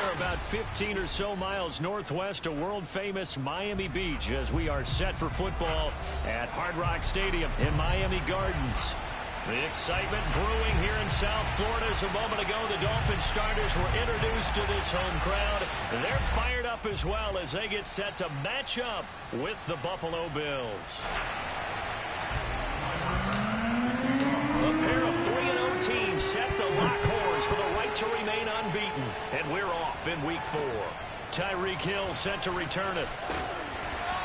are about 15 or so miles northwest of world-famous Miami Beach as we are set for football at Hard Rock Stadium in Miami Gardens. The excitement brewing here in South Florida. As a moment ago, the Dolphins starters were introduced to this home crowd. They're fired up as well as they get set to match up with the Buffalo Bills. A pair of 3-0 teams set to lock horns for the right to remain unbeaten. And we're off in Week 4. Tyreek Hill set to return it.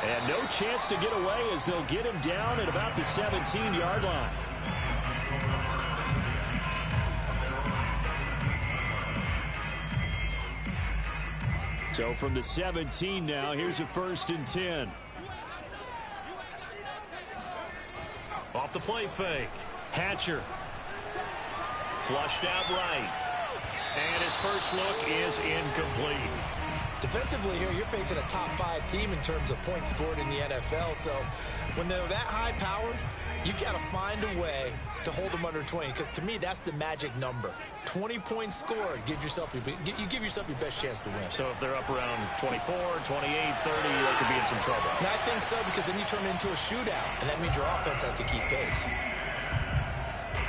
And no chance to get away as they'll get him down at about the 17-yard line. So from the 17 now, here's a 1st and 10. Off the play fake. Hatcher. Flushed out right. And his first look is incomplete. Defensively here, you're facing a top 5 team in terms of points scored in the NFL. So when they're that high powered, you've got to find a way to hold them under 20. Because to me, that's the magic number. 20 points scored, you give yourself your best chance to win. So if they're up around 24, 28, 30, they could be in some trouble. And I think so, because then you turn it into a shootout, and that means your offense has to keep pace.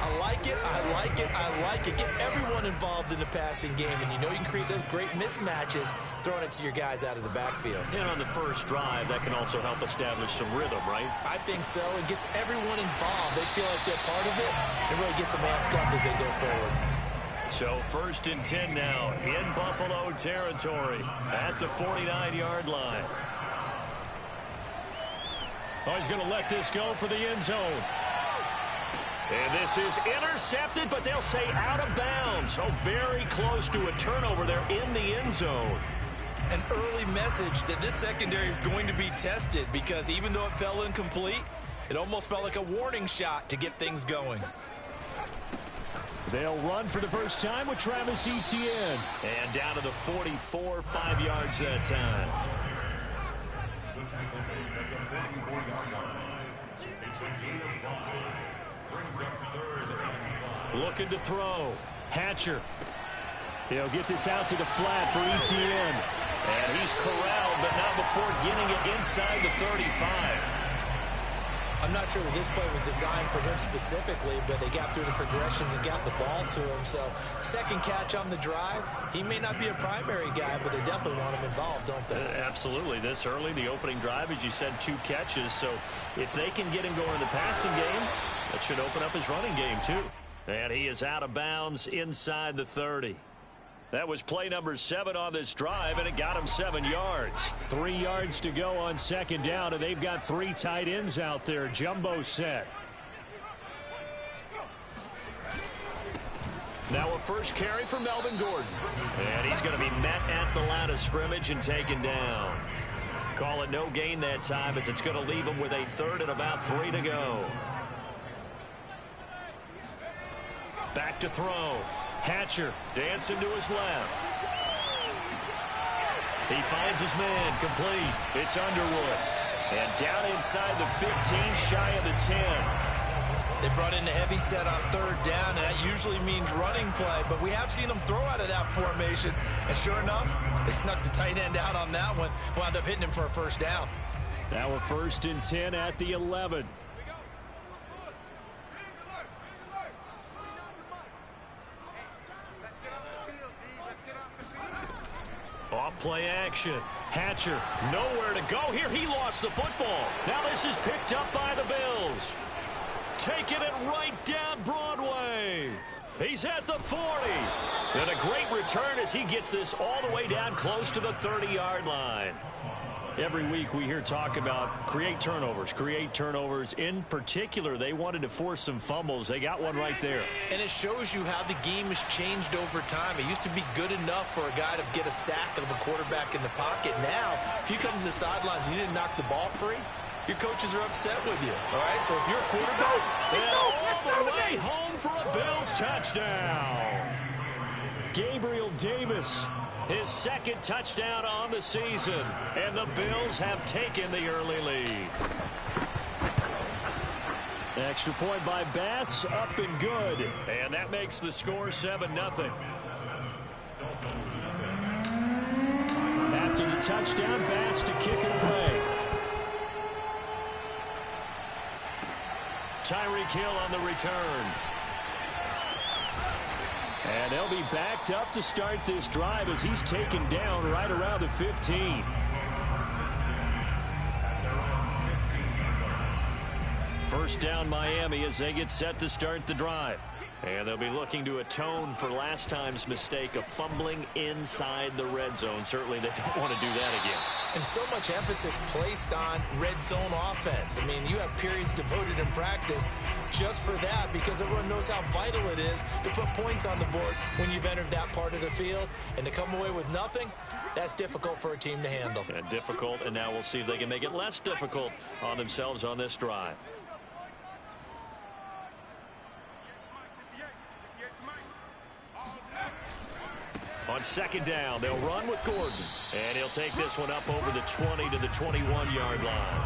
I like it, I like it, I like it. Get everyone involved in the passing game, and you know you can create those great mismatches throwing it to your guys out of the backfield. And on the first drive, that can also help establish some rhythm, right? I think so. It gets everyone involved. They feel like they're part of it. It really gets them amped up as they go forward. So 1st and 10 now in Buffalo territory at the 49-yard line. Oh, he's going to let this go for the end zone. And this is intercepted, but they'll say out of bounds. Oh, very close to a turnover there in the end zone. An early message that this secondary is going to be tested, because even though it fell incomplete, it almost felt like a warning shot to get things going. They'll run for the first time with Travis Etienne. And down to the 44, 5 yards that time. Looking to throw. Hatcher. He'll get this out to the flat for Etienne. And he's corralled, but not before getting it inside the 35. I'm not sure that this play was designed for him specifically, but they got through the progressions and got the ball to him. So, second catch on the drive. He may not be a primary guy, but they definitely want him involved, don't they? Absolutely. This early, the opening drive, as you said, 2 catches. So, if they can get him going in the passing game, that should open up his running game, too. And he is out of bounds inside the 30. That was play number 7 on this drive, and it got him 7 yards. 3 yards to go on 2nd down, and they've got 3 tight ends out there. Jumbo set. Now a first carry for Melvin Gordon. And he's going to be met at the line of scrimmage and taken down. Call it no gain that time, as it's going to leave him with a 3rd and about 3 to go. Back to throw. Hatcher dancing to his left. He finds his man complete. It's Underwood. And down inside the 15, shy of the 10. They brought in the heavy set on 3rd down, and that usually means running play. But we have seen them throw out of that formation. And sure enough, they snuck the tight end out on that one. Wound up hitting him for a 1st down. Now a 1st and 10 at the 11. Off play action. Hatcher, nowhere to go here. He lost the football. Now this is picked up by the Bills. Taking it right down Broadway. He's at the 40. And a great return as he gets this all the way down close to the 30-yard line. Every week we hear talk about create turnovers. In particular, they wanted to force some fumbles. They got one right there. And it shows you how the game has changed over time. It used to be good enough for a guy to get a sack of a quarterback in the pocket. Now, if you come to the sidelines and you didn't knock the ball free, your coaches are upset with you. All right, so if you're a quarterback, all the way home for a Bills touchdown. Gabriel Davis. His 2nd touchdown on the season. And the Bills have taken the early lead. Extra point by Bass, up and good. And that makes the score 7-0. After the touchdown, Bass to kick it away. Tyreek Hill on the return. And they'll be backed up to start this drive as he's taken down right around the 15. First down Miami as they get set to start the drive. And they'll be looking to atone for last time's mistake of fumbling inside the red zone. Certainly they don't want to do that again. And so much emphasis placed on red zone offense. I mean, you have periods devoted in practice just for that because everyone knows how vital it is to put points on the board when you've entered that part of the field. And to come away with nothing, that's difficult for a team to handle. And difficult, and now we'll see if they can make it less difficult on themselves on this drive. On second down, they'll run with Gordon. And he'll take this one up over the 20 to the 21-yard line.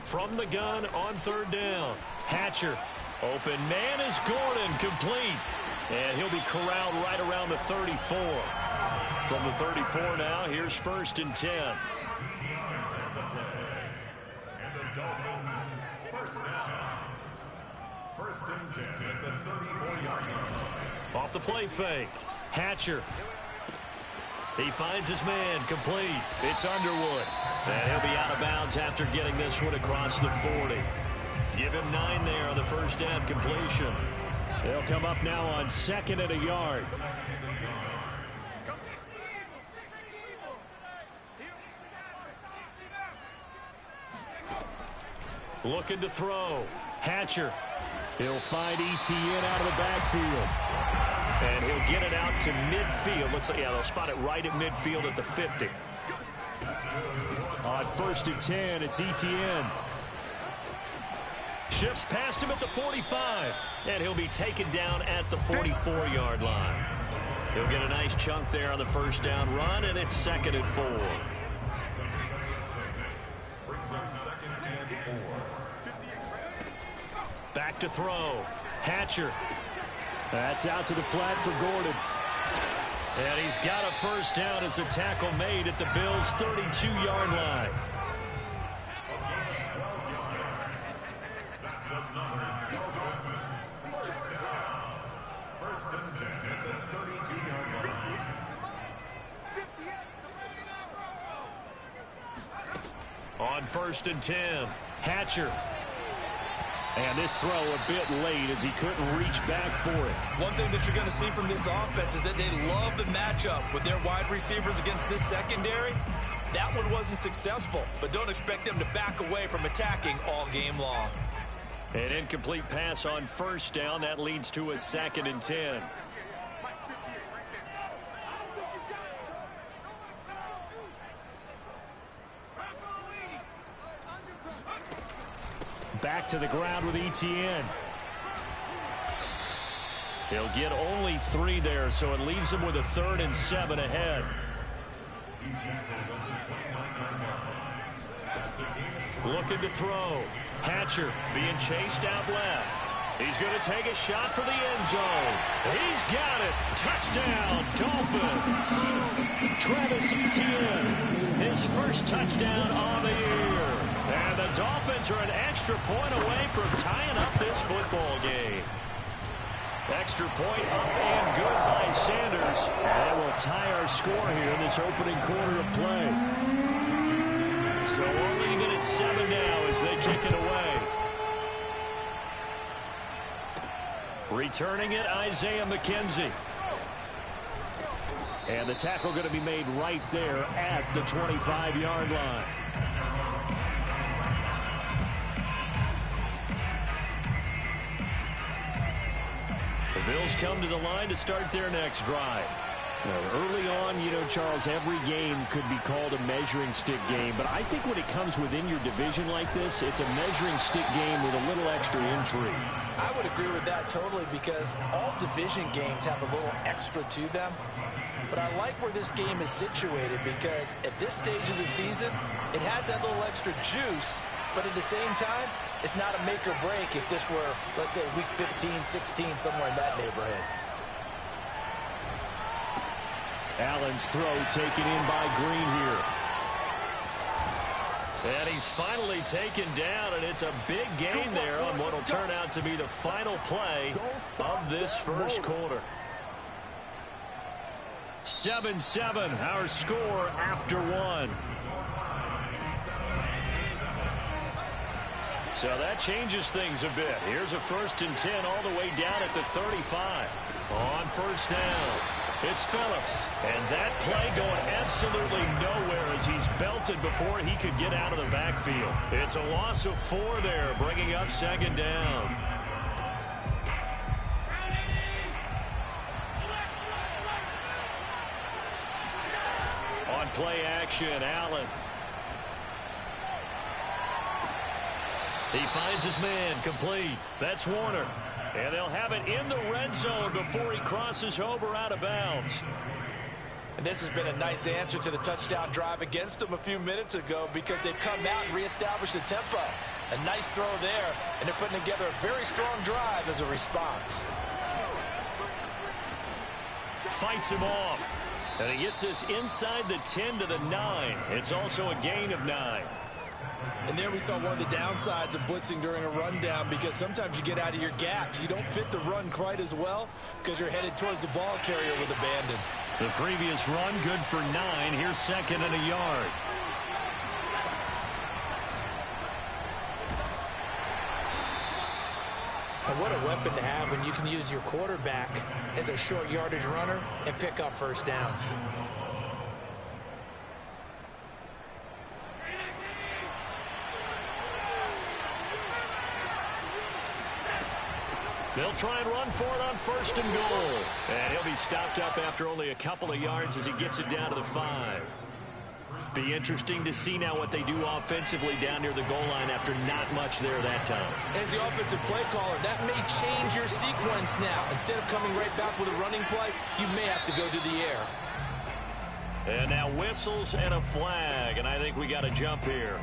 From the gun on third down. Hatcher. Open man is Gordon. Complete. And he'll be corralled right around the 34. From the 34 now, here's first and 10. And the Dolphins first down. First and 10 at the 34-yard line. Off the play fake. Hatcher. He finds his man. Complete. It's Underwood. And he'll be out of bounds after getting this one across the 40. Give him 9 there on the first down completion. They'll come up now on second and a yard. Looking to throw. Hatcher. He'll find ETN out of the backfield. And he'll get it out to midfield. Looks like, yeah, they'll spot it right at midfield at the 50. On first and 10, it's ETN. Shifts past him at the 45. And he'll be taken down at the 44-yard line. He'll get a nice chunk there on the first down run, and it's second and 4. Back to throw. Hatcher. That's out to the flat for Gordon. And he's got a first down as a tackle made at the Bills' 32-yard line. First and 10 at the 32-yard line. On first and 10, Hatcher. And this throw a bit late as he couldn't reach back for it. One thing that you're going to see from this offense is that they love the matchup with their wide receivers against this secondary. That one wasn't successful, but don't expect them to back away from attacking all game long. An incomplete pass on first down. That leads to a second and 10. Back to the ground with ETN. He'll get only 3 there, so it leaves him with a 3rd and 7 ahead. Looking to throw. Hatcher being chased out left. He's going to take a shot for the end zone. He's got it. Touchdown, Dolphins. Travis Etienne, his first touchdown on the year. And the Dolphins are an extra point away from tying up this football game. Extra point up and good by Sanders. And we'll tie our score here in this opening quarter of play. So we're even at 7 now as they kick it away. Returning it, Isaiah McKenzie. And the tackle going to be made right there at the 25-yard line. The Bills come to the line to start their next drive. Early on, you know, Charles, every game could be called a measuring stick game. But I think when it comes within your division like this, it's a measuring stick game with a little extra intrigue. I would agree with that totally because all division games have a little extra to them. But I like where this game is situated because at this stage of the season, it has that little extra juice. But at the same time, it's not a make or break if this were, let's say, week 15, 16, somewhere in that neighborhood. Allen's throw taken in by Green here. And he's finally taken down, and it's a big gain there on what will turn out to be the final play of this first quarter. 7-7, our score after one. So that changes things a bit. Here's a 1st and 10 all the way down at the 35. On first down, it's Phillips. And that play going absolutely nowhere as he's belted before he could get out of the backfield. It's a loss of 4 there, bringing up 2nd down. On play action, Allen. He finds his man, complete. That's Warner. And they'll have it in the red zone before he crosses over out of bounds. And this has been a nice answer to the touchdown drive against them a few minutes ago because they've come out and reestablished the tempo. A nice throw there, and they're putting together a very strong drive as a response. Fights him off. And he gets this inside the 10 to the 9. It's also a gain of 9. And there we saw one of the downsides of blitzing during a rundown because sometimes you get out of your gaps. You don't fit the run quite as well because you're headed towards the ball carrier with abandon. The previous run good for 9. Here's 2nd and a yard. And what a weapon to have when you can use your quarterback as a short yardage runner and pick up first downs. They'll try and run for it on 1st and goal. And he'll be stopped up after only a couple of yards as he gets it down to the 5. Be interesting to see now what they do offensively down near the goal line after not much there that time. As the offensive play caller, that may change your sequence now. Instead of coming right back with a running play, you may have to go to the air. And now whistles and a flag, and I think we got a jump here.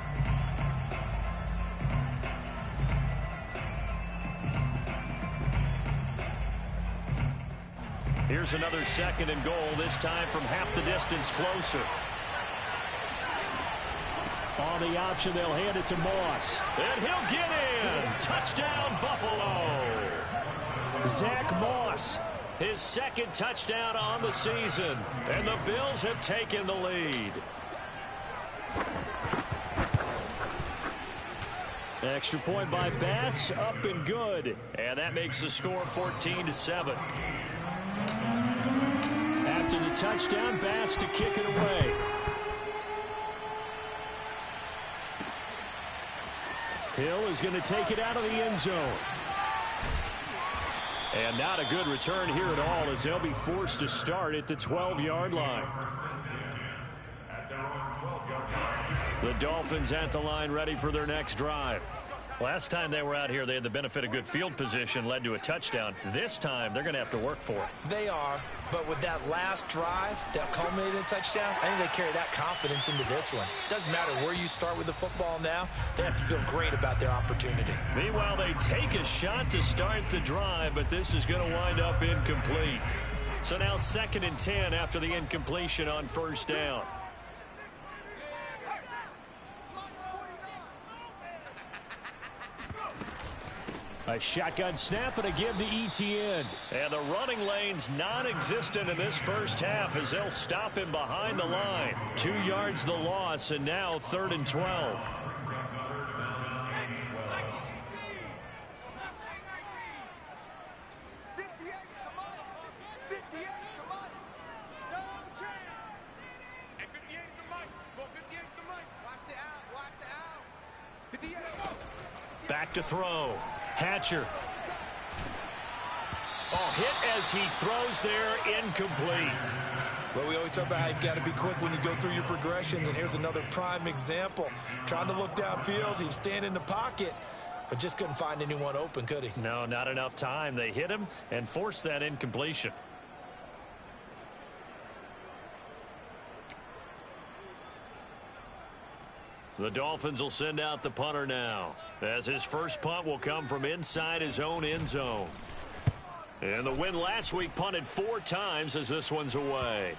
Here's another 2nd and goal, this time from half the distance closer. On the option, they'll hand it to Moss. And he'll get in. Touchdown, Buffalo. Zach Moss, his 2nd touchdown on the season. And the Bills have taken the lead. Extra point by Bass, up and good. And that makes the score 14-7. After the touchdown, Bass to kick it away. Hill is going to take it out of the end zone. And not a good return here at all as they'll be forced to start at the 12-yard line. The Dolphins at the line ready for their next drive. Last time they were out here, they had the benefit of good field position, led to a touchdown. This time, they're going to have to work for it. They are, but with that last drive that culminated in a touchdown, I think they carry that confidence into this one. Doesn't matter where you start with the football now, they have to feel great about their opportunity. Meanwhile, they take a shot to start the drive, but this is going to wind up incomplete. So now 2nd and 10 after the incompletion on 1st down. A shotgun snap and a give to Etienne. And the running lane's non-existent in this first half as they'll stop him behind the line. 2 yards the loss, and now 3rd and 12. Back to throw. Hatcher. Oh, hit as he throws there, incomplete. Well, we always talk about how you've got to be quick when you go through your progressions, and here's another prime example. Trying to look downfield, he was standing in the pocket, but just couldn't find anyone open, could he? No, not enough time. They hit him and forced that incompletion. The Dolphins will send out the punter now, as his first punt will come from inside his own end zone. And the win last week punted 4 times as this one's away.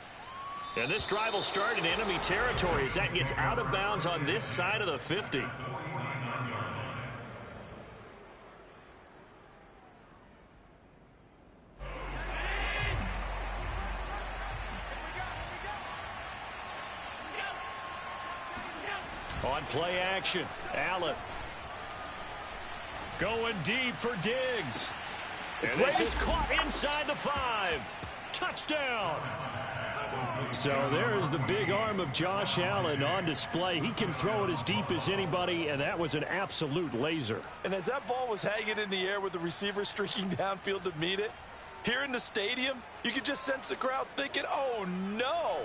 And this drive will start in enemy territory as that gets out of bounds on this side of the 50. On play action, Allen. Going deep for Diggs. And this is caught inside the 5. Touchdown. So there's the big arm of Josh Allen on display. He can throw it as deep as anybody, and that was an absolute laser. And as that ball was hanging in the air with the receiver streaking downfield to meet it, here in the stadium, you could just sense the crowd thinking, oh, no.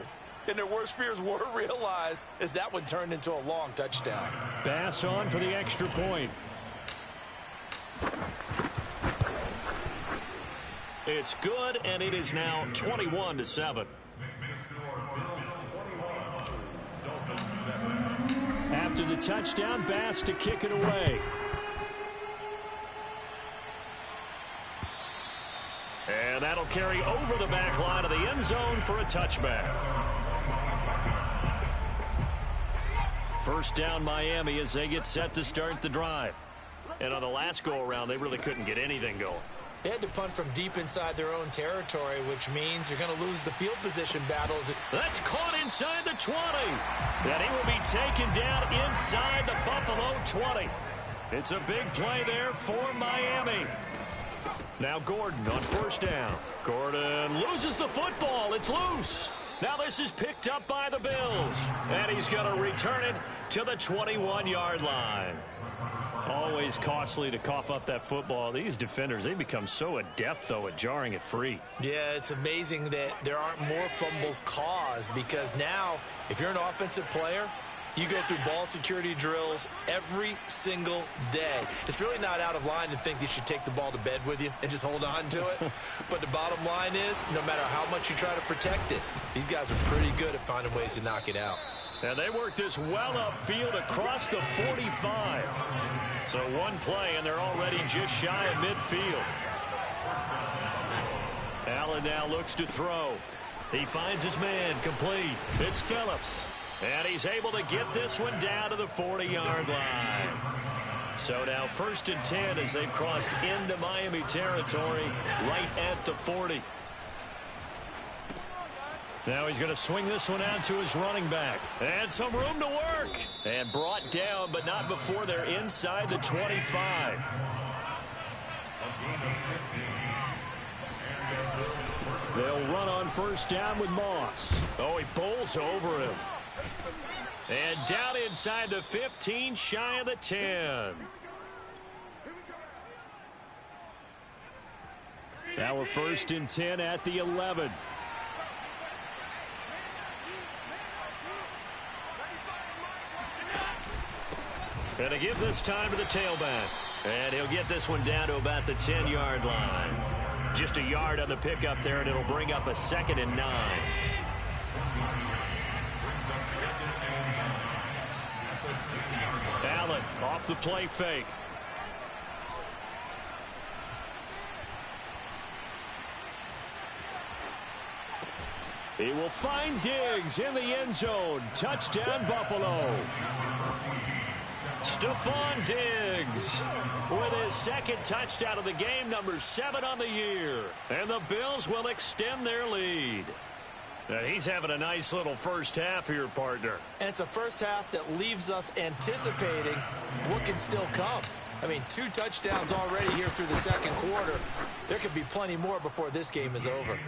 And their worst fears were realized as that one turned into a long touchdown. Bass on for the extra point. It's good, and it is now 21-7. After the touchdown, Bass to kick it away. And that'll carry over the back line of the end zone for a touchback. First down, Miami, as they get set to start the drive. And on the last go-around, they really couldn't get anything going. They had to punt from deep inside their own territory, which means you're going to lose the field position battles. That's caught inside the 20. And he will be taken down inside the Buffalo 20. It's a big play there for Miami. Now Gordon on first down. Gordon loses the football. It's loose. Now this is picked up by the Bills. And he's going to return it to the 21-yard line. Always costly to cough up that football. These defenders, they become so adept, though, at jarring it free. Yeah, it's amazing that there aren't more fumbles caused because now, if you're an offensive player, you go through ball security drills every single day. It's really not out of line to think you should take the ball to bed with you and just hold on to it. But the bottom line is, no matter how much you try to protect it, these guys are pretty good at finding ways to knock it out. And they work this well upfield across the 45. So one play, and they're already just shy of midfield. Allen now looks to throw. He finds his man complete. It's Phillips. And he's able to get this one down to the 40-yard line. So now 1st and 10 as they've crossed into Miami territory right at the 40. Now he's going to swing this one out to his running back. And some room to work. And brought down, but not before they're inside the 25. They'll run on first down with Moss. Oh, he bowls over him. And down inside the 15, shy of the 10. Now we're 1st and 10 at the 11. And to give this time to the tailback. And he'll get this one down to about the 10-yard line. Just a yard on the pickup there, and it'll bring up a 2nd and 9. Allen off the play fake. He will find Diggs in the end zone. Touchdown, Buffalo. Stephon Diggs with his 2nd touchdown of the game, number 7 on the year. And the Bills will extend their lead. And he's having a nice little first half here, partner. And it's a first half that leaves us anticipating what can still come. I mean, 2 touchdowns already here through the 2nd quarter. There could be plenty more before this game is over.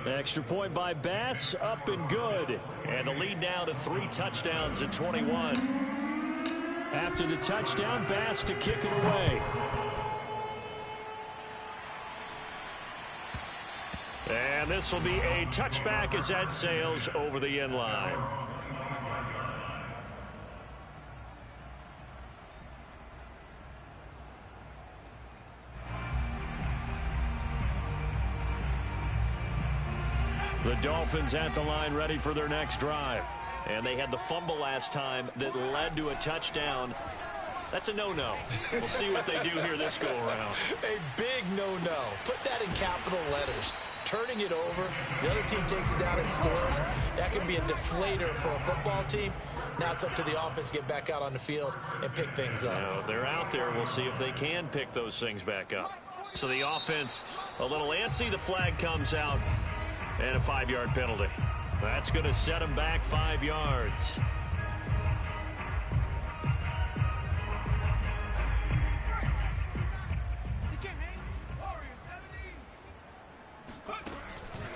Extra point by Bass, up and good. And the lead now to 3 touchdowns at 21. After the touchdown, Bass to kick it away. And this will be a touchback as that sails over the end line. The Dolphins at the line ready for their next drive. And they had the fumble last time that led to a touchdown. That's a no-no. We'll see what they do here this go-around. A big no-no. Put that in capital letters. turning it over, the other team takes it down and scores. That can be a deflator for a football team. Now it's up to the offense to get back out on the field and pick things up. Now, they're out there. We'll see if they can pick those things back up. So the offense a little antsy. The flag comes out and a 5-yard penalty. That's going to set them back 5 yards.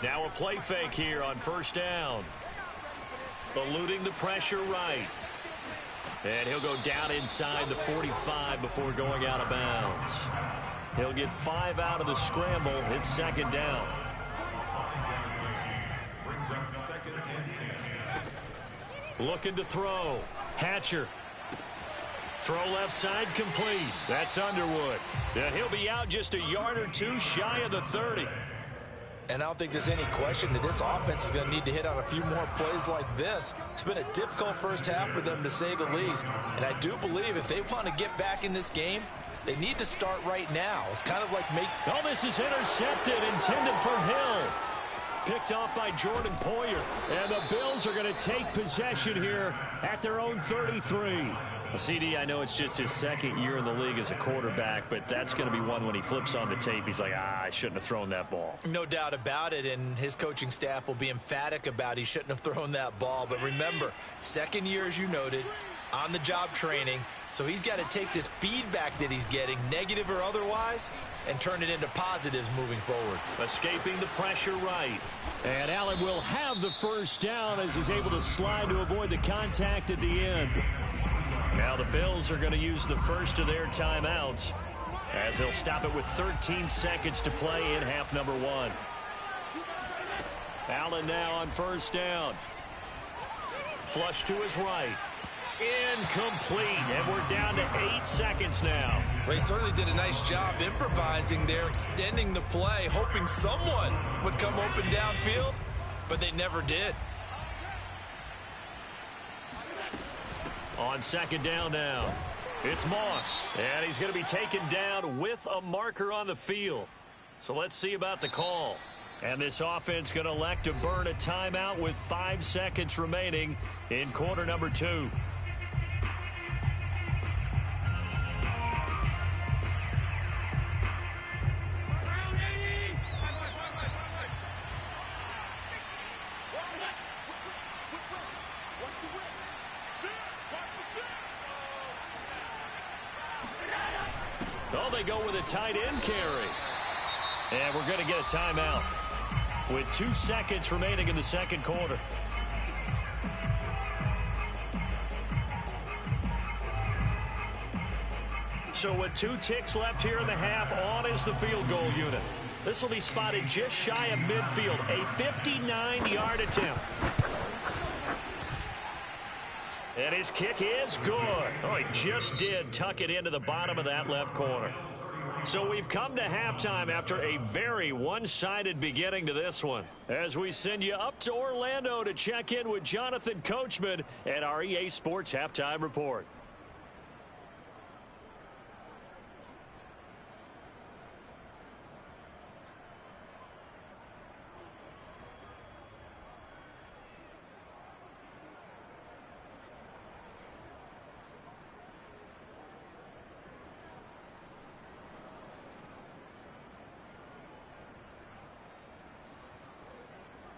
Now a play fake here on first down. Eluding the pressure right. And he'll go down inside the 45 before going out of bounds. He'll get 5 out of the scramble. It's second down. Brings up second and 10. Looking to throw. Hatcher. Throw left side complete. That's Underwood. Yeah, he'll be out just a yard or two shy of the 30. And I don't think there's any question that this offense is going to need to hit on a few more plays like this. It's been a difficult first half for them, to say the least. And I do believe if they want to get back in this game, they need to start right now. It's kind of like Oh, this is intercepted, intended for Hill. Picked off by Jordan Poyer. And the Bills are going to take possession here at their own 33. CD, I know it's just his second year in the league as a quarterback, but that's going to be one when he flips on the tape. He's like, I shouldn't have thrown that ball. No doubt about it, and his coaching staff will be emphatic about he shouldn't have thrown that ball. But remember, second year, as you noted, on-the-job training, so he's got to take this feedback that he's getting, negative or otherwise, and turn it into positives moving forward. Escaping the pressure right. And Allen will have the first down as he's able to slide to avoid the contact at the end. Now the Bills are going to use the first of their timeouts as they'll stop it with 13 seconds to play in half number 1. Allen now on first down. Flush to his right. Incomplete, and we're down to 8 seconds now. They certainly did a nice job improvising there, extending the play, hoping someone would come open downfield, but they never did. On second down now, it's Moss, and he's going to be taken down with a marker on the field. So let's see about the call. And this offense going to elect to burn a timeout with 5 seconds remaining in quarter number 2. Oh, they go with a tight end carry. And we're going to get a timeout with 2 seconds remaining in the second quarter. So with 2 ticks left here in the half, on is the field goal unit. This will be spotted just shy of midfield, a 59-yard attempt. And his kick is good. Oh, he just did tuck it into the bottom of that left corner. So we've come to halftime after a very one-sided beginning to this one, as we send you up to Orlando to check in with Jonathan Coachman at our EA Sports Halftime Report.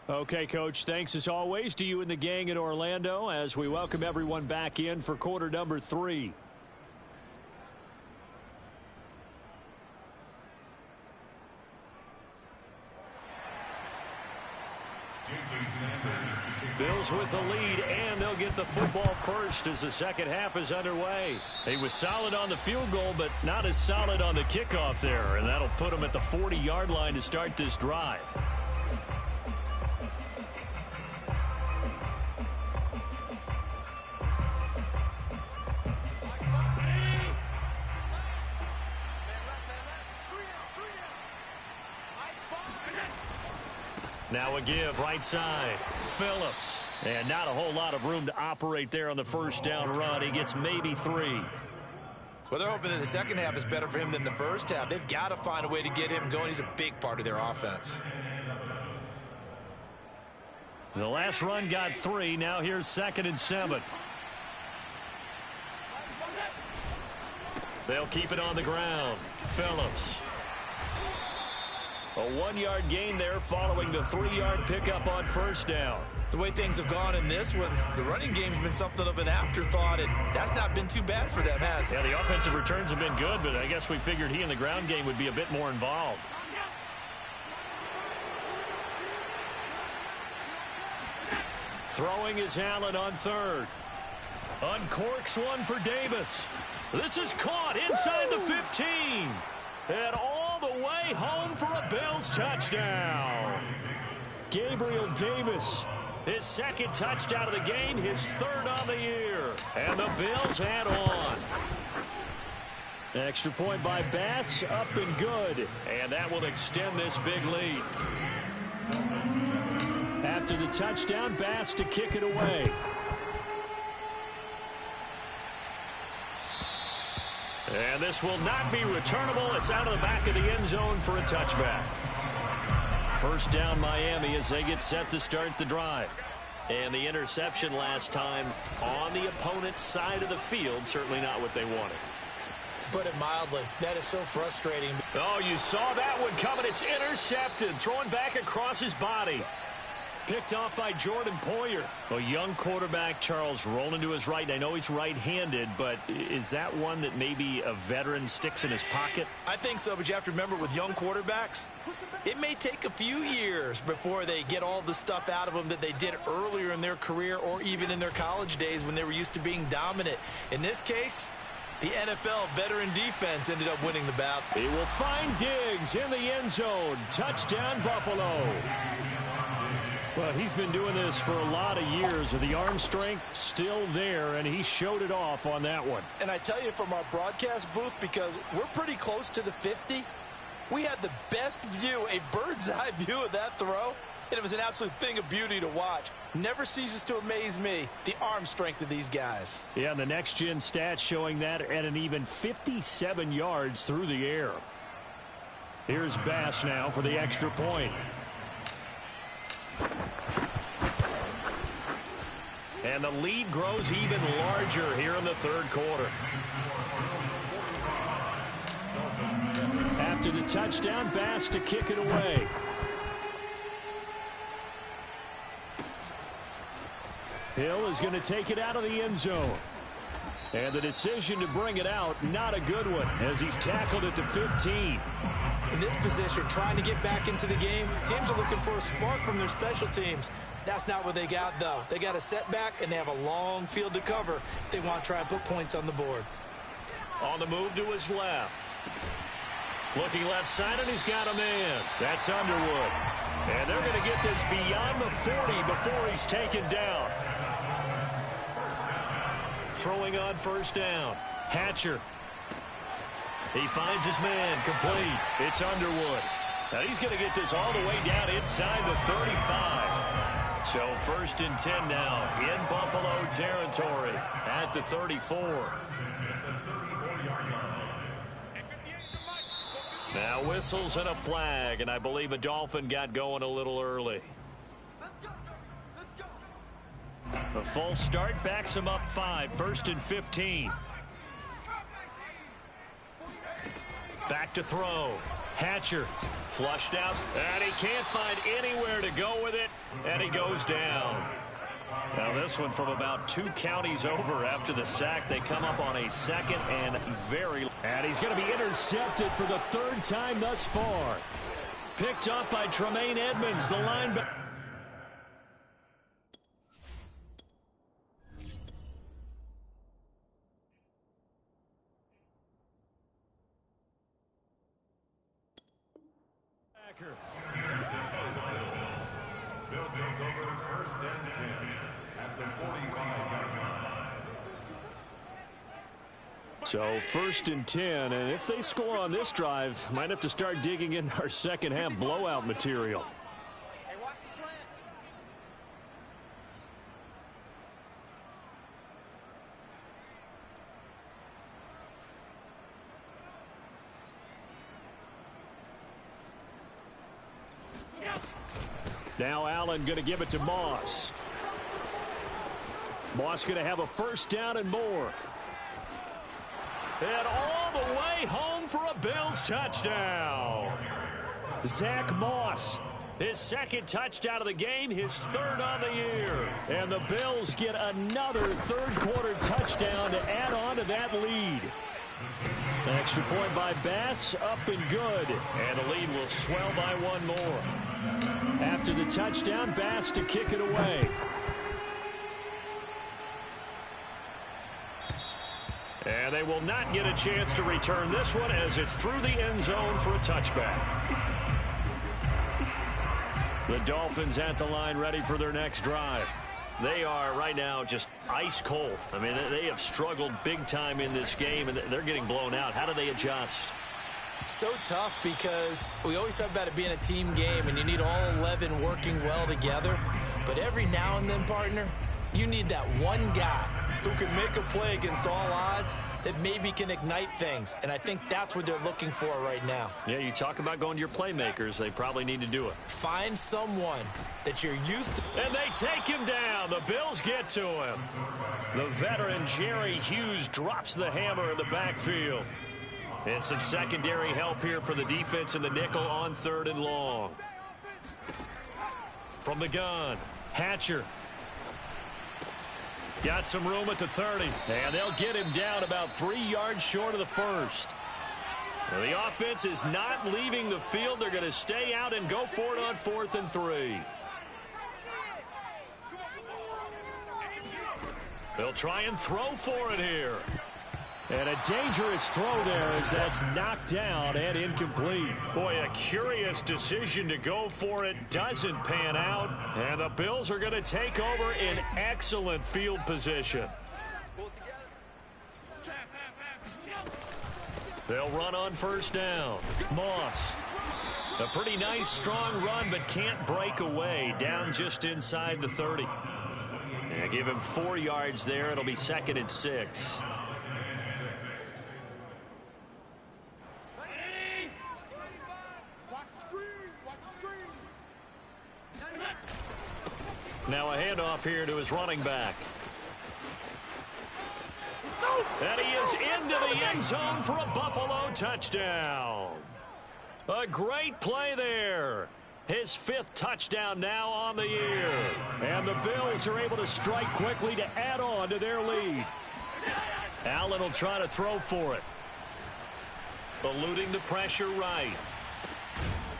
Okay, Coach, thanks as always to you and the gang in Orlando as we welcome everyone back in for quarter number 3. Bills with the lead, and they'll get the football first as the second half is underway. He was solid on the field goal, but not as solid on the kickoff there, and that'll put him at the 40-yard line to start this drive. Now a give, right side. Phillips. And not a whole lot of room to operate there on the first down run. He gets maybe 3. Well, they're hoping that the second half is better for him than the first half. They've got to find a way to get him going. He's a big part of their offense. The last run got 3. Now here's 2nd and 7. They'll keep it on the ground. Phillips. A 1-yard gain there following the 3-yard pickup on first down. The way things have gone in this one, the running game's been something of an afterthought, and that's not been too bad for them, has it? Yeah, the offensive returns have been good, but I guess we figured he in the ground game would be a bit more involved. Throwing is Allen on 3rd. Uncorks one for Davis. This is caught inside the 15. And all the way home for a Bills touchdown. Gabriel Davis, his 2nd touchdown of the game, his 3rd on the year. And the Bills add on. Extra point by Bass, up and good. And that will extend this big lead. After the touchdown, Bass to kick it away. And this will not be returnable. It's out of the back of the end zone for a touchback. First down Miami as they get set to start the drive. And the interception last time on the opponent's side of the field, certainly not what they wanted. Put it mildly, that is so frustrating. Oh, you saw that one coming. It's intercepted, throwing back across his body. Picked off by Jordan Poyer. A young quarterback, Charles, rolling to his right. And I know he's right-handed, but is that one that maybe a veteran sticks in his pocket? I think so, but you have to remember with young quarterbacks, it may take a few years before they get all the stuff out of them that they did earlier in their career or even in their college days when they were used to being dominant. In this case, the NFL veteran defense ended up winning the battle. He will find Diggs in the end zone. Touchdown, Buffalo. Well, he's been doing this for a lot of years, and the arm strength still there, and he showed it off on that one. And I tell you from our broadcast booth, because we're pretty close to the 50, we had the best view, a bird's-eye view of that throw, and it was an absolute thing of beauty to watch. Never ceases to amaze me, the arm strength of these guys. Yeah, and the next-gen stats showing that at an even 57 yards through the air. Here's Bass now for the extra point. And the lead grows even larger here in the 3rd quarter. After the touchdown, Bass to kick it away. Hill is going to take it out of the end zone. And the decision to bring it out, not a good one, as he's tackled at the 15. In this position, trying to get back into the game, teams are looking for a spark from their special teams. That's not what they got, though. They got a setback, and they have a long field to cover if they want to try and put points on the board. On the move to his left. Looking left side, and he's got a man. That's Underwood. And they're going to get this beyond the 40 before he's taken down. Throwing on first down. Hatcher. He finds his man, complete. It's Underwood. Now he's going to get this all the way down inside the 35. So 1st and 10 now in Buffalo territory at the 34. Now whistles and a flag, and I believe a Dolphin got going a little early. A false start backs him up 5, 1st and 15. Back to throw. Hatcher flushed out, and he can't find anywhere to go with it, and he goes down. Now this one from about 2 counties over after the sack. They come up on a 2nd and very... And he's going to be intercepted for the 3rd time thus far. Picked up by Tremaine Edmonds, the linebacker. They'll take over 1st and 10 at the 45-yard line. So 1st and 10, and if they score on this drive, might have to start digging in our second half blowout material. Hey, watch the slant. Now Allen going to give it to Moss. Moss going to have a first down and more. And all the way home for a Bills touchdown. Zach Moss, his second touchdown of the game, his third on the year. And the Bills get another third-quarter touchdown to add on to that lead. Extra point by Bass, up and good. And the lead will swell by one more. After the touchdown, Bass to kick it away. And they will not get a chance to return this one as it's through the end zone for a touchback. The Dolphins at the line ready for their next drive. They are right now just ice cold. I mean, they have struggled big time in this game, and they're getting blown out. How do they adjust? So tough because we always talk about it being a team game, and you need all 11 working well together. But every now and then, partner, you need that one guy who can make a play against all odds that maybe can ignite things. And I think that's what they're looking for right now. Yeah, you talk about going to your playmakers. They probably need to do it. Find someone that you're used to. And they take him down. The Bills get to him. The veteran Jerry Hughes drops the hammer in the backfield. And some secondary help here for the defense in the nickel on 3rd and long. From the gun, Hatcher. Got some room at the 30, and they'll get him down about 3 yards short of the first. Now the offense is not leaving the field. They're going to stay out and go for it on 4th and 3. They'll try and throw for it here. And a dangerous throw there as that's knocked down and incomplete. Boy, a curious decision to go for it. Doesn't pan out. And the Bills are going to take over in excellent field position. They'll run on first down. Moss. A pretty nice, strong run, but can't break away. Down just inside the 30. And give him 4 yards there. It'll be 2nd and 6. Now a handoff here to his running back. And he is into the end zone for a Buffalo touchdown. A great play there. His 5th touchdown now on the year. And the Bills are able to strike quickly to add on to their lead. Allen will try to throw for it. Eluding the pressure right.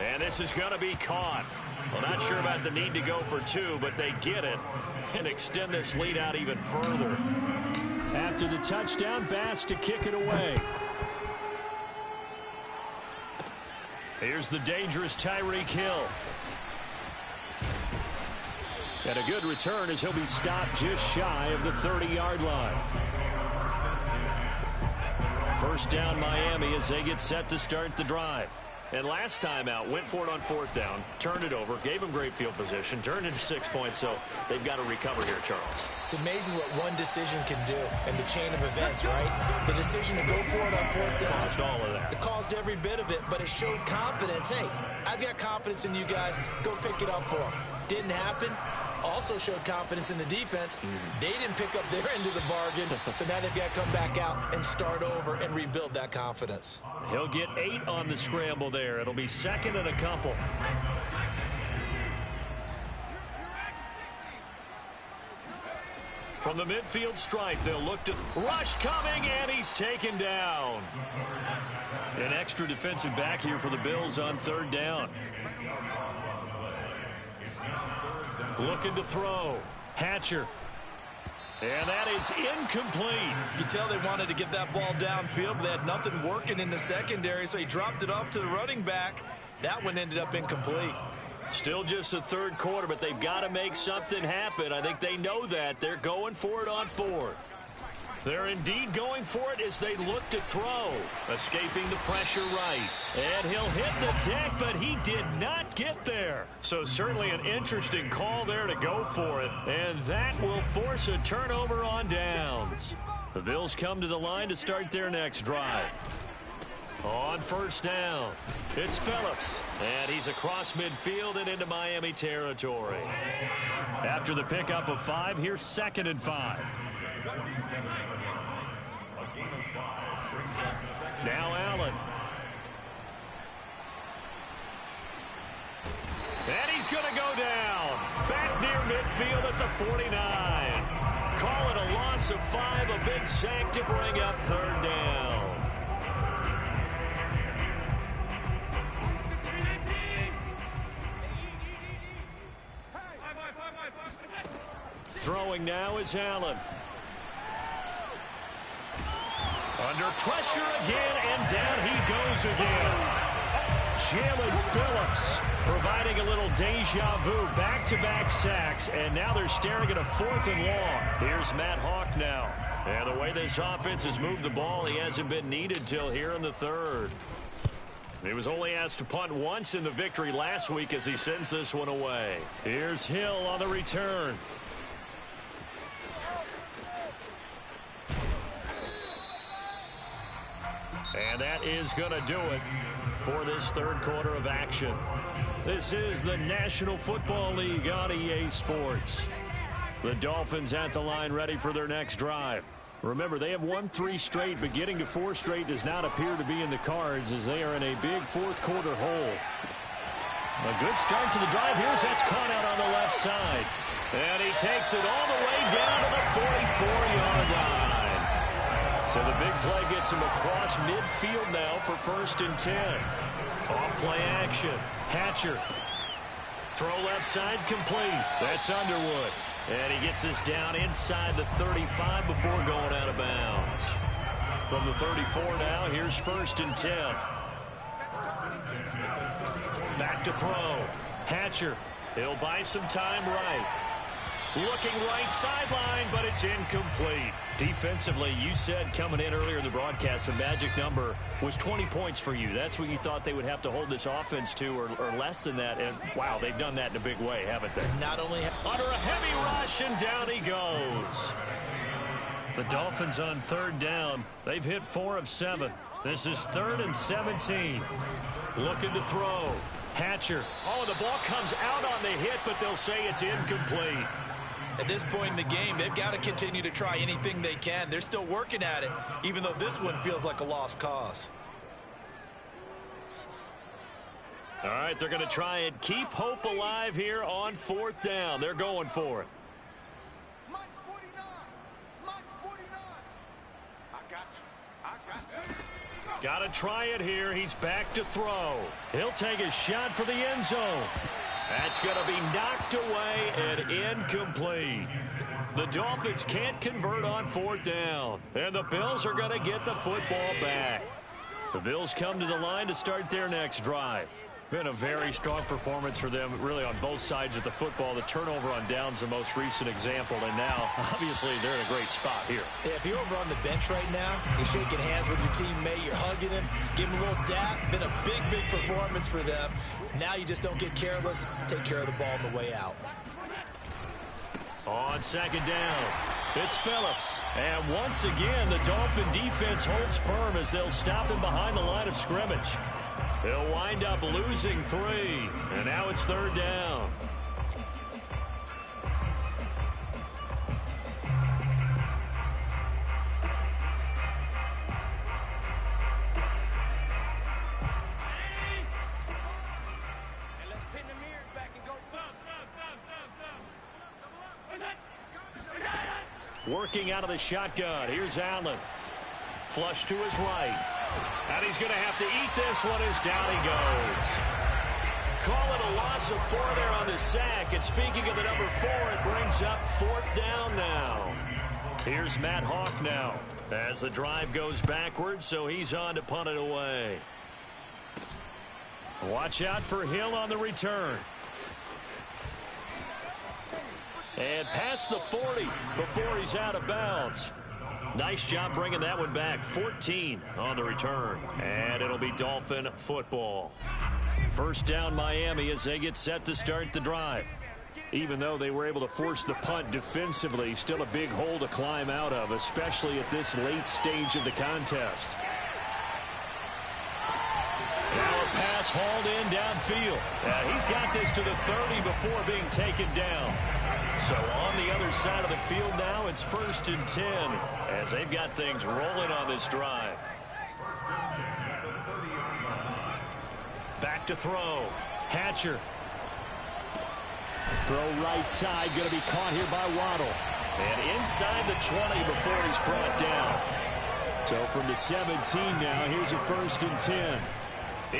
And this is going to be caught. Well, not sure about the need to go for 2, but they get it and extend this lead out even further. After the touchdown, Bass to kick it away. Here's the dangerous Tyreek Hill. And a good return as he'll be stopped just shy of the 30-yard line. First down Miami as they get set to start the drive. And last time out, went for it on 4th down, turned it over, gave them great field position, turned into 6 points, so they've got to recover here, Charles. It's amazing what one decision can do in the chain of events, right? The decision to go for it on 4th down. Caused all of that. It caused every bit of it, but it showed confidence. Hey, I've got confidence in you guys. Go pick it up for them. Didn't happen. Also showed confidence in the defense. They didn't pick up their end of the bargain, so now they've got to come back out and start over and rebuild that confidence. He'll get 8 on the scramble there. It'll be 2nd and a couple. From the midfield stripe, they'll look to rush coming, and he's taken down. An extra defensive back here for the Bills on 3rd down. Looking to throw. Hatcher. And that is incomplete. You can tell they wanted to get that ball downfield, but they had nothing working in the secondary, so he dropped it off to the running back. That one ended up incomplete. Still just the 3rd quarter, but they've got to make something happen. I think they know that. They're going for it on 4th. They're indeed going for it as they look to throw. Escaping the pressure right. And he'll hit the deck, but he did not get there. So certainly an interesting call there to go for it. And that will force a turnover on downs. The Bills come to the line to start their next drive. On first down, it's Phillips, and he's across midfield and into Miami territory. After the pickup of 5, here's 2nd and 5. Now Allen. And he's going to go down. Back near midfield at the 49. Call it a loss of 5, a big sack to bring up 3rd down. Throwing now is Allen. Under pressure again, and down he goes again. Jalen Phillips providing a little deja vu, back-to-back sacks, and now they're staring at a 4th and long. Here's Matt Hawk now. And the way this offense has moved the ball, he hasn't been needed till here in the 3rd. He was only asked to punt once in the victory last week as he sends this one away. Here's Hill on the return. And that is going to do it for this 3rd quarter of action. This is the National Football League on EA Sports. The Dolphins at the line ready for their next drive. Remember, they have won 3 straight, but getting to 4 straight does not appear to be in the cards as they are in a big 4th quarter hole. A good start to the drive. Here's that's caught out on the left side. And he takes it all the way down to the 44-yard line. So the big play gets him across midfield now for 1st and 10. Off play action. Hatcher. Throw left side complete. That's Underwood. And he gets this down inside the 35 before going out of bounds. From the 34 now, here's 1st and 10. Back to throw. Hatcher. He'll buy some time right. Looking right sideline, but it's incomplete. Defensively, you said coming in earlier in the broadcast, the magic number was 20 points for you. That's what you thought they would have to hold this offense to, or less than that. And, wow, they've done that in a big way, haven't they? Not only under a heavy rush, and down he goes. The Dolphins on 3rd down. They've hit 4 of 7. This is 3rd and 17. Looking to throw. Hatcher. Oh, the ball comes out on the hit, but they'll say it's incomplete. At this point in the game, they've got to continue to try anything they can. They're still working at it, even though this one feels like a lost cause. All right, they're going to try and keep hope alive here on 4th down. They're going for it. Mike 49. Mike 49. I got you. Got to try it here. He's back to throw. He'll take a shot for the end zone. That's going to be knocked away and incomplete. The Dolphins can't convert on 4th down. And the Bills are going to get the football back. The Bills come to the line to start their next drive. Been a very strong performance for them, really, on both sides of the football. The turnover on downs the most recent example, and now, obviously, they're in a great spot here. Yeah, if you're over on the bench right now, you're shaking hands with your teammate, you're hugging him, give him a little dap. Been a big, big performance for them. Now you just don't get careless. Take care of the ball on the way out. On 2nd down, it's Phillips. And once again, the Dolphin defense holds firm as they'll stop him behind the line of scrimmage. They'll wind up losing 3, and now it's 3rd down. Working out of the shotgun. Here's Allen. Flush to his right. And he's going to have to eat this one as down he goes. Call it a loss of 4 there on the sack. And speaking of the number 4, it brings up 4th down now. Here's Matt Hawk now as the drive goes backwards, so he's on to punt it away. Watch out for Hill on the return. And past the 40 before he's out of bounds. Nice job bringing that one back. 14 on the return. And it'll be Dolphin football. 1st down Miami as they get set to start the drive. Even though they were able to force the punt defensively, still a big hole to climb out of, especially at this late stage of the contest. pass hauled in downfield. He's got this to the 30 before being taken down. So on the other side of the field now, it's 1st and 10 as they've got things rolling on this drive. Back to throw. Hatcher. Throw right side, going to be caught here by Waddle. And inside the 20 before he's brought down. So from the 17 now, here's a 1st and 10.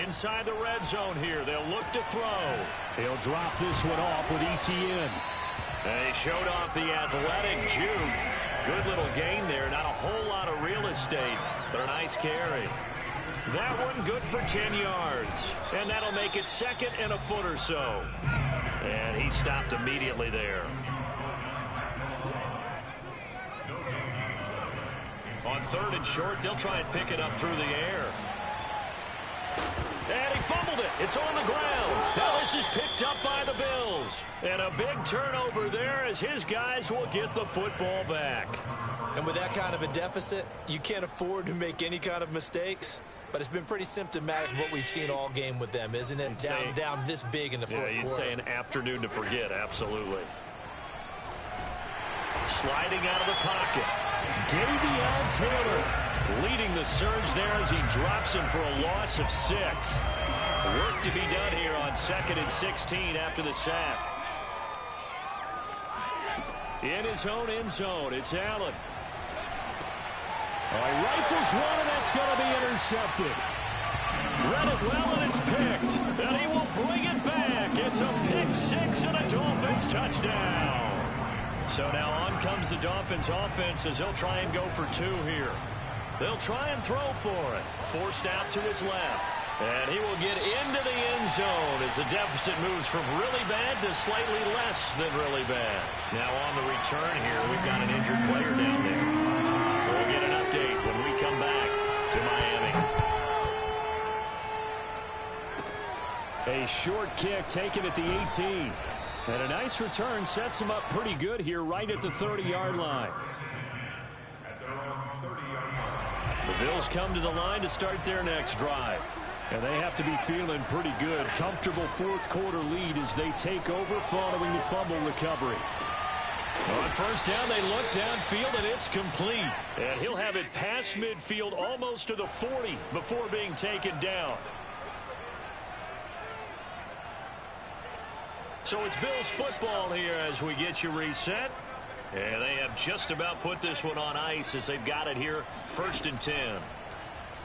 Inside the red zone here, they'll look to throw. He'll drop this one off with ETN. And he showed off the athletic juke. Good little gain there. Not a whole lot of real estate, but a nice carry. That one good for 10 yards. And that'll make it 2nd and a foot or so. And he stopped immediately there. On 3rd and short, they'll try and pick it up through the air. And he fumbled it. It's on the ground. Now this is picked up by the Bills. And a big turnover there as his guys will get the football back. And with that kind of a deficit, you can't afford to make any kind of mistakes. But it's been pretty symptomatic of what we've seen all game with them, isn't it? Down this big in the fourth quarter. Yeah, you'd say an afternoon to forget, absolutely. Sliding out of the pocket. Davion Taylor leading the surge there as he drops him for a loss of 6. Work to be done here on 2nd and 16 after the sack. In his own end zone, it's Allen. He rifles one, and that's going to be intercepted. Read it well, and it's picked. And he will bring it back. It's a pick 6 and a Dolphins touchdown. So now on comes the Dolphins offense as they'll try and go for 2 here. They'll try and throw for it. Forced out to his left. And he will get into the end zone as the deficit moves from really bad to slightly less than really bad. Now on the return here, we've got an injured player down there. We'll get an update when we come back to Miami. A short kick taken at the 18. And a nice return sets him up pretty good here right at the 30-yard line. The Bills come to the line to start their next drive. And they have to be feeling pretty good. Comfortable fourth quarter lead as they take over following the fumble recovery. On 1st down, they look downfield, and it's complete. And he'll have it past midfield almost to the 40 before being taken down. So it's Bills football here as we get you reset. And they have just about put this one on ice as they've got it here, 1st and 10.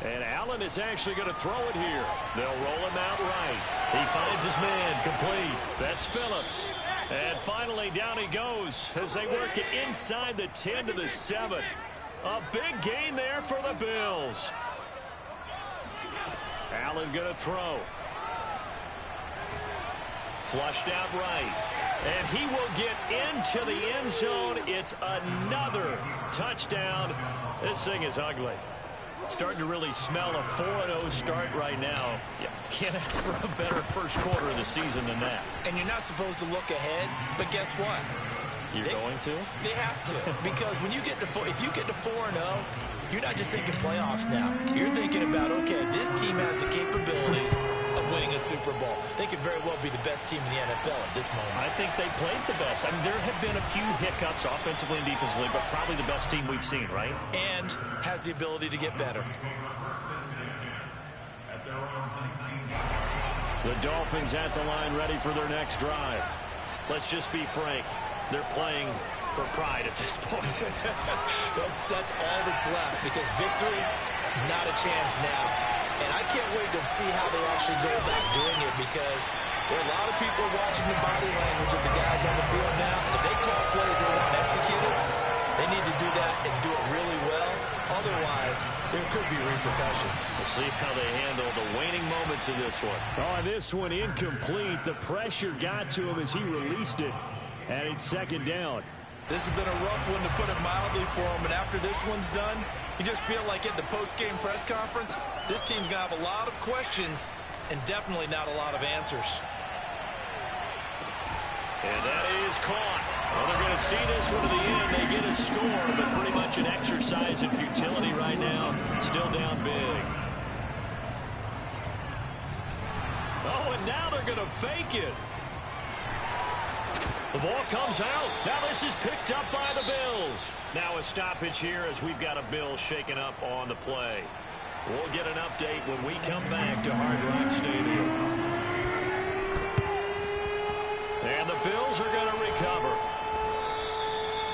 And Allen is actually going to throw it here. They'll roll him out right. He finds his man, complete. That's Phillips. And finally, down he goes as they work it inside the 10 to the 7. A big gain there for the Bills. Allen going to throw. Flushed out right. And he will get into the end zone. It's another touchdown. This thing is ugly. Starting to really smell a 4-0 start right now. You can't ask for a better first quarter of the season than that. And you're not supposed to look ahead, but guess what? You're going to? They have to, because when you get to if you get to 4-0, you're not just thinking playoffs now. You're thinking about, okay, this team has the capabilities of winning a Super Bowl. They could very well be the best team in the NFL at this moment. I think they played the best. I mean, there have been a few hiccups offensively and defensively, but probably the best team we've seen, right? And has the ability to get better. The Dolphins at the line ready for their next drive. Let's just be frank. They're playing for pride at this point. that's all that's left, because victory, not a chance now. And I can't wait to see how they actually go about doing it, because there are a lot of people watching the body language of the guys on the field now. And if they call plays they want executed, they need to do that and do it really well. Otherwise, there could be repercussions. We'll see how they handle the waning moments of this one. Oh, this one incomplete. The pressure got to him as he released it. And it's 2nd down. This has been a rough one, to put it mildly, for him. And after this one's done, you just feel like at the post-game press conference, this team's going to have a lot of questions and definitely not a lot of answers. And that is caught. Well, they're going to see this one to the end. They get a score, but pretty much an exercise in futility right now. Still down big. Oh, and now they're going to fake it. The ball comes out. Now this is picked up by the Bills. Now a stoppage here as we've got a Bill shaken up on the play. We'll get an update when we come back to Hard Rock Stadium. And the Bills are going to recover.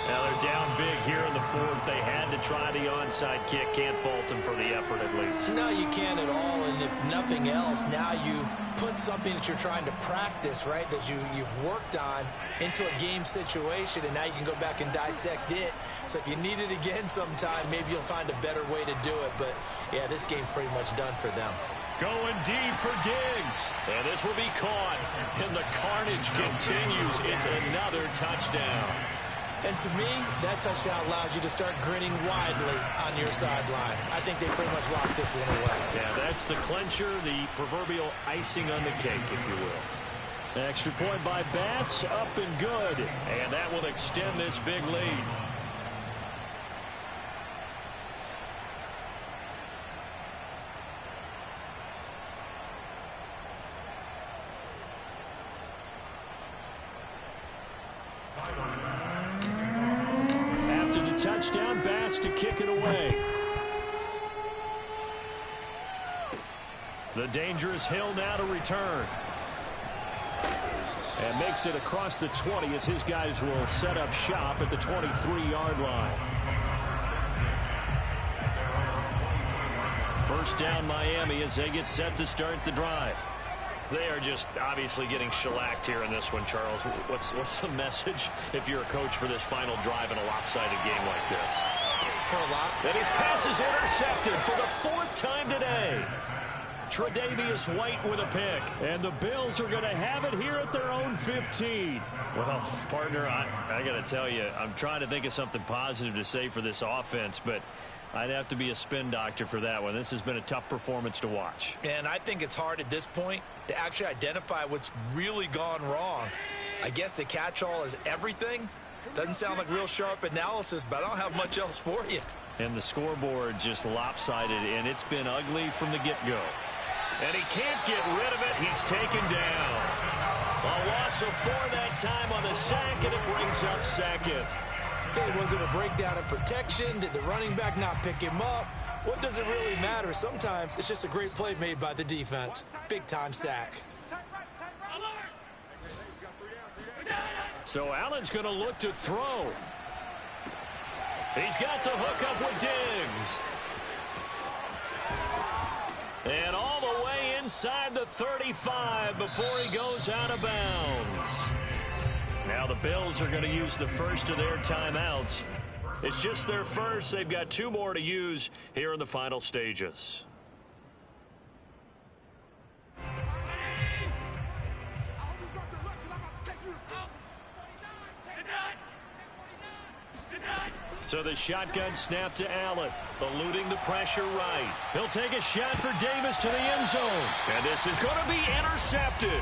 Now they're down big here in the fourth. They had to try the onside kick. Can't fault them for the effort at least. No, you can't at all. And if nothing else, now you've put something that you're trying to practice, right, that you've worked on into a game situation, and now you can go back and dissect it. So if you need it again sometime, maybe you'll find a better way to do it. But, yeah, this game's pretty much done for them. Going deep for Diggs. And this will be caught. And the carnage continues. It's another touchdown. And to me, that touchdown allows you to start grinning widely on your sideline. I think they pretty much locked this one away. Yeah, that's the clincher, the proverbial icing on the cake, if you will. Extra point by Bass, up and good. And that will extend this big lead. After the touchdown, Bass to kick it away. The dangerous Hill now to return. And makes it across the 20 as his guys will set up shop at the 23-yard line. First down Miami as they get set to start the drive. They are just obviously getting shellacked here in this one, Charles. What's the message if you're a coach for this final drive in a lopsided game like this? For a lot. And his pass is intercepted for the fourth time today. Tre'Davious White with a pick. And the Bills are going to have it here at their own 15. Well, partner, I got to tell you, I'm trying to think of something positive to say for this offense, but I'd have to be a spin doctor for that one. This has been a tough performance to watch. And I think it's hard at this point to actually identify what's really gone wrong. I guess the catch-all is everything. Doesn't sound like real sharp analysis, but I don't have much else for you. And the scoreboard just lopsided, and it's been ugly from the get-go. And he can't get rid of it. He's taken down. A loss of 4 that time on the sack, and it brings up second. Okay, was it a breakdown in protection? Did the running back not pick him up? What does it really matter? Sometimes it's just a great play made by the defense. Big-time sack. So Allen's going to look to throw. He's got the hook up with Diggs. And all the way inside the 35 before he goes out of bounds. Now the Bills are going to use the first of their timeouts. It's just their first. They've got 2 more to use here in the final stages. So the shotgun snap to Allen, eluding the pressure right. He'll take a shot for Davis to the end zone. And this is going to be intercepted.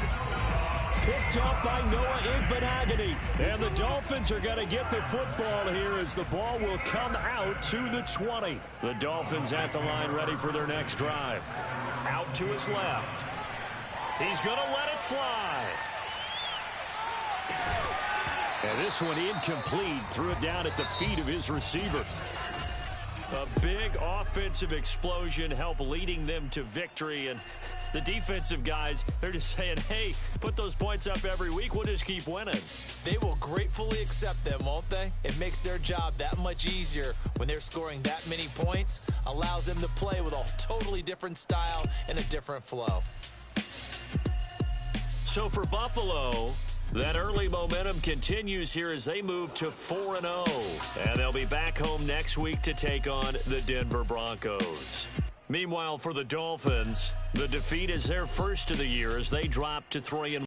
Picked up by Noah Igbenogany. And the Dolphins are going to get the football here as the ball will come out to the 20. The Dolphins at the line ready for their next drive. Out to his left. He's going to let it fly. And this one incomplete. Threw it down at the feet of his receiver. A big offensive explosion helped leading them to victory. And the defensive guys, they're just saying, hey, put those points up every week. We'll just keep winning. They will gratefully accept them, won't they? It makes their job that much easier when they're scoring that many points. Allows them to play with a totally different style and a different flow. So for Buffalo, that early momentum continues here as they move to 4-0. And they'll be back home next week to take on the Denver Broncos. Meanwhile, for the Dolphins, the defeat is their first of the year as they drop to 3-1.